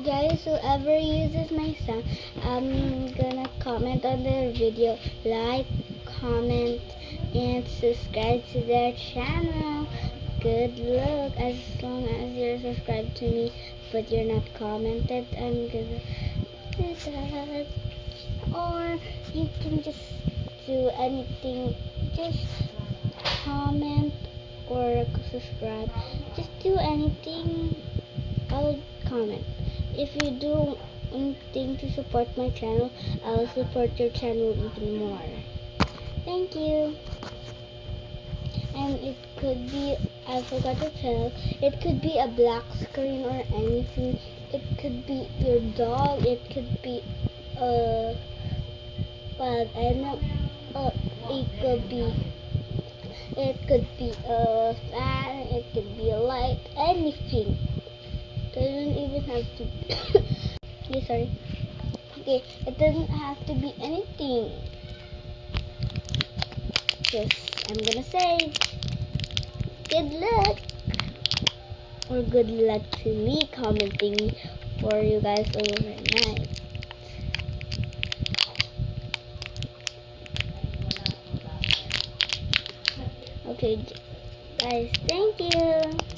guys, whoever uses my song, I'm gonna comment on their video, like, comment, and subscribe to their channel. Good luck. As long as you're subscribed to me but you're not commented, I'm gonna do that. Or you can just do anything, just comment or subscribe, just do anything. I'll comment. If you do anything to support my channel, I'll support your channel even more. Thank you. And it could be, I forgot to tell, it could be a black screen or anything. It could be your dog, it could be but I know it could be a fan, it could be a light, anything. Doesn't even have to yeah, sorry. Okay, it doesn't have to be anything. Just I'm gonna say good luck, or good luck to me commenting for you guys overnight. Okay, guys, thank you.